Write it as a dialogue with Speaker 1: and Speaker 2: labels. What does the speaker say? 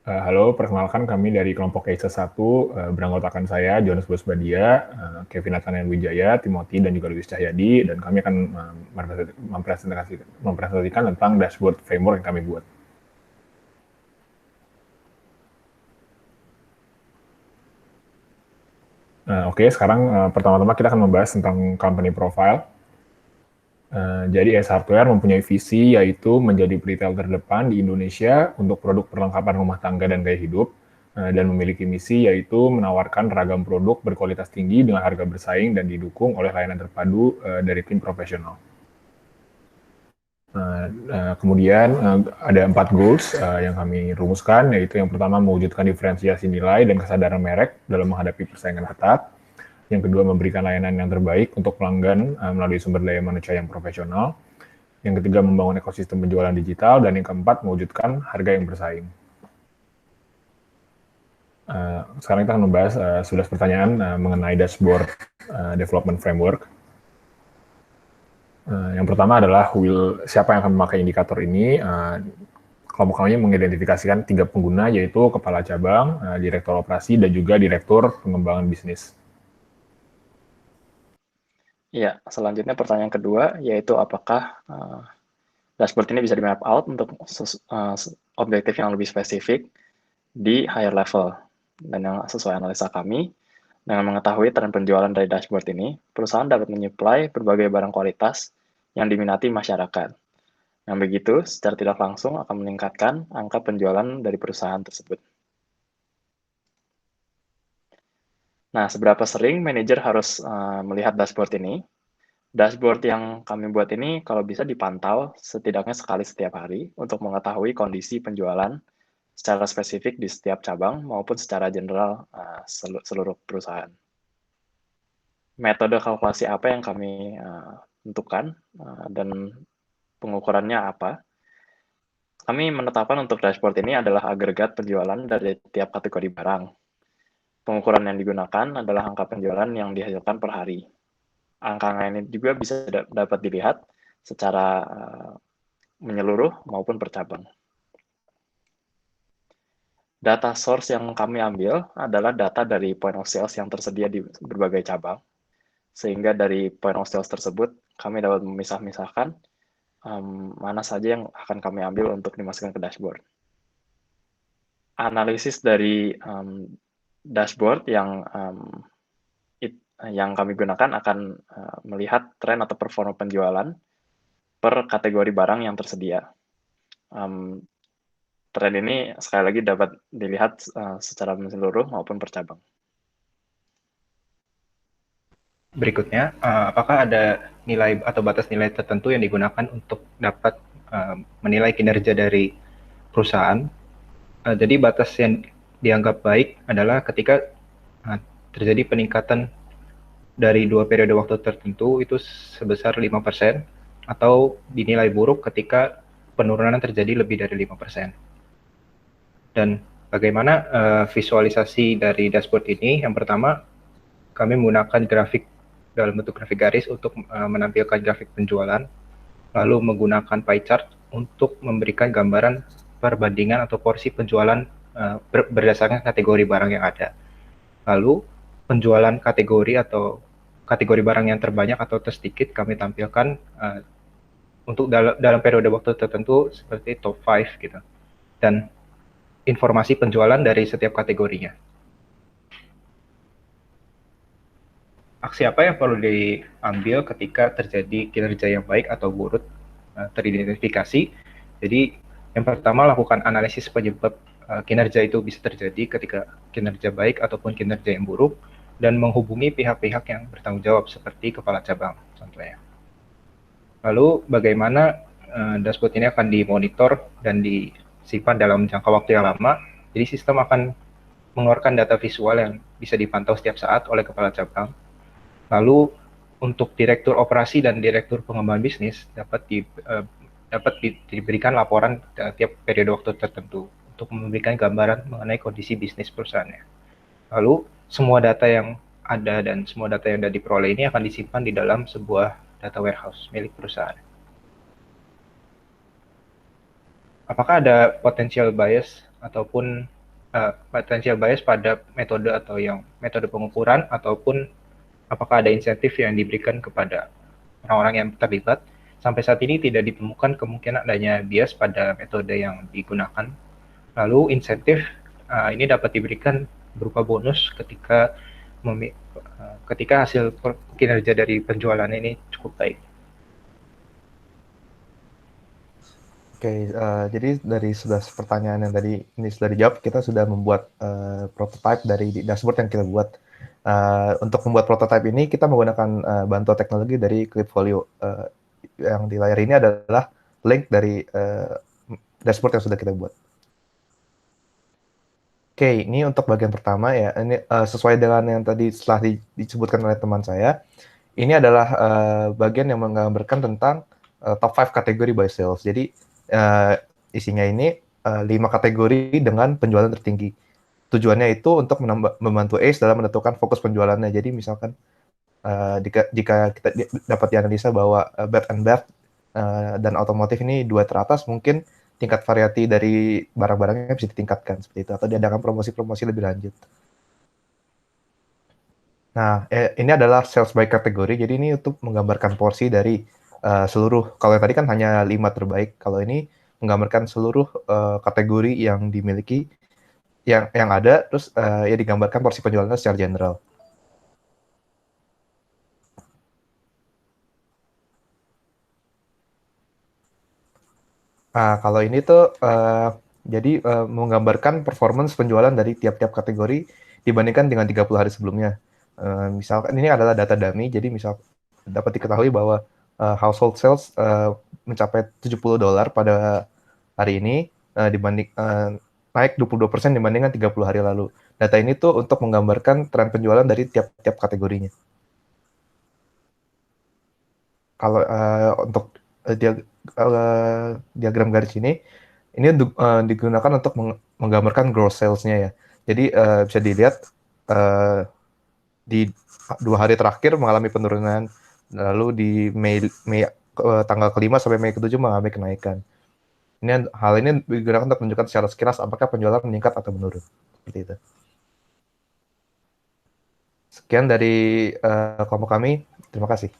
Speaker 1: Halo, perkenalkan kami dari kelompok Kaisa 1, beranggotakan saya, Jonas Bosbadia, Kevin Nathaniel Wijaya, Timothy, dan juga Luis Cahyadi, dan kami akan mempresentasikan tentang dashboard framework yang kami buat. Oke, sekarang pertama-tama kita akan membahas tentang company profile. Jadi AS Hardware mempunyai visi yaitu menjadi retail terdepan di Indonesia untuk produk perlengkapan rumah tangga dan gaya hidup, dan memiliki misi yaitu menawarkan ragam produk berkualitas tinggi dengan harga bersaing dan didukung oleh layanan terpadu dari tim profesional. Kemudian ada 4 goals yang kami rumuskan, yaitu yang pertama mewujudkan diferensiasi nilai dan kesadaran merek dalam menghadapi persaingan ketat. Yang kedua, memberikan layanan yang terbaik untuk pelanggan melalui sumber daya manusia yang profesional. Yang ketiga, membangun ekosistem penjualan digital. Dan yang keempat, mewujudkan harga yang bersaing. Sekarang kita akan membahas 11 pertanyaan mengenai dashboard development framework. Yang pertama adalah siapa yang akan memakai indikator ini. Kelompok kami mengidentifikasikan 3 pengguna, yaitu kepala cabang, direktur operasi, dan juga direktur pengembangan bisnis.
Speaker 2: Iya, selanjutnya pertanyaan kedua, yaitu apakah dashboard ini bisa di-map out untuk objektif yang lebih spesifik di higher level. Dan yang sesuai analisa kami, dengan mengetahui tren penjualan dari dashboard ini, perusahaan dapat menyuplai berbagai barang kualitas yang diminati masyarakat. Yang begitu, secara tidak langsung akan meningkatkan angka penjualan dari perusahaan tersebut. Nah, seberapa sering manajer harus melihat dashboard ini? Dashboard yang kami buat ini kalau bisa dipantau setidaknya sekali setiap hari untuk mengetahui kondisi penjualan secara spesifik di setiap cabang maupun secara general seluruh perusahaan. Metode kalkulasi apa yang kami tentukan dan pengukurannya apa? Kami menetapkan untuk dashboard ini adalah agregat penjualan dari tiap kategori barang. Pengukuran yang digunakan adalah angka penjualan yang dihasilkan per hari. Angka ini juga bisa dapat dilihat secara menyeluruh maupun per cabang. Data source yang kami ambil adalah data dari point of sales yang tersedia di berbagai cabang, sehingga dari point of sales tersebut kami dapat memisah-misahkan mana saja yang akan kami ambil untuk dimasukkan ke dashboard. Analisis dari dashboard yang kami gunakan akan melihat tren atau performa penjualan per kategori barang yang tersedia. Tren ini sekali lagi dapat dilihat secara menyeluruh maupun per cabang.
Speaker 3: Berikutnya, apakah ada nilai atau batas nilai tertentu yang digunakan untuk dapat menilai kinerja dari perusahaan? Jadi batas yang dianggap baik adalah ketika terjadi peningkatan dari 2 periode waktu tertentu itu sebesar 5%, atau dinilai buruk ketika penurunan terjadi lebih dari 5%. Dan bagaimana visualisasi dari dashboard ini? Yang pertama, kami menggunakan grafik dalam bentuk grafik garis untuk menampilkan grafik penjualan, lalu menggunakan pie chart untuk memberikan gambaran perbandingan atau porsi penjualan berdasarkan kategori barang yang ada. Lalu penjualan kategori atau kategori barang yang terbanyak atau tersedikit kami tampilkan untuk dalam periode waktu tertentu seperti top 5 gitu, dan informasi penjualan dari setiap kategorinya. Aksi apa yang perlu diambil ketika terjadi kinerja yang baik atau buruk teridentifikasi? Jadi yang pertama, lakukan analisis penyebab kinerja itu bisa terjadi ketika kinerja baik ataupun kinerja yang buruk, dan menghubungi pihak-pihak yang bertanggung jawab seperti kepala cabang contohnya. Lalu bagaimana dashboard ini akan dimonitor dan disimpan dalam jangka waktu yang lama? Jadi sistem akan mengeluarkan data visual yang bisa dipantau setiap saat oleh kepala cabang. Lalu untuk direktur operasi dan direktur pengembangan bisnis dapat diberikan laporan tiap periode waktu tertentu untuk memberikan gambaran mengenai kondisi bisnis perusahaannya. Lalu semua data yang ada dan semua data yang sudah diperoleh ini akan disimpan di dalam sebuah data warehouse milik perusahaan. Apakah ada potensial bias ataupun Potential bias pada metode atau yang metode pengukuran, ataupun apakah ada insentif yang diberikan kepada orang-orang yang terlibat. Sampai saat ini tidak ditemukan kemungkinan adanya bias pada metode yang digunakan. Lalu insentif ini dapat diberikan berupa bonus ketika hasil kinerja dari penjualan ini cukup baik.
Speaker 4: Oke, jadi dari 11 pertanyaan yang tadi ini sudah dijawab, kita sudah membuat prototype dari dashboard yang kita buat. Untuk membuat prototype ini, kita menggunakan bantuan teknologi dari Klipfolio. Yang di layar ini adalah link dari dashboard yang sudah kita buat. Oke, ini untuk bagian pertama ya. Ini sesuai dengan yang tadi setelah disebutkan oleh teman saya. Ini adalah bagian yang menggambarkan tentang top 5 kategori by sales. Jadi isinya ini 5 kategori dengan penjualan tertinggi. Tujuannya itu untuk membantu ACE dalam menentukan fokus penjualannya. Jadi misalkan jika kita dapat dianalisa bahwa bed and bath dan otomotif ini 2 teratas, mungkin tingkat variasi dari barang-barangnya bisa ditingkatkan seperti itu, atau diadakan promosi-promosi lebih lanjut. Nah, ini adalah sales by kategori. Jadi ini untuk menggambarkan porsi dari seluruh. Kalau yang tadi kan hanya 5 terbaik. Kalau ini menggambarkan seluruh kategori yang dimiliki, yang ada, terus ya digambarkan porsi penjualannya secara general. Nah, kalau ini tuh jadi menggambarkan performance penjualan dari tiap-tiap kategori dibandingkan dengan 30 hari sebelumnya. Misalkan ini adalah data dummy, jadi misal dapat diketahui bahwa household sales mencapai $70 pada hari ini dibanding naik 22% dibandingkan 30 hari lalu. Data ini tuh untuk menggambarkan tren penjualan dari tiap-tiap kategorinya. Kalau untuk diagram garis ini digunakan untuk menggambarkan gross sales-nya ya. Jadi bisa dilihat di 2 hari terakhir mengalami penurunan, lalu di Mei tanggal ke-5 sampai Mei ke-7 mengalami kenaikan. Hal ini digunakan untuk menunjukkan secara sekilas apakah penjualan meningkat atau menurun. Seperti itu. Sekian dari kelompok kami. Terima kasih.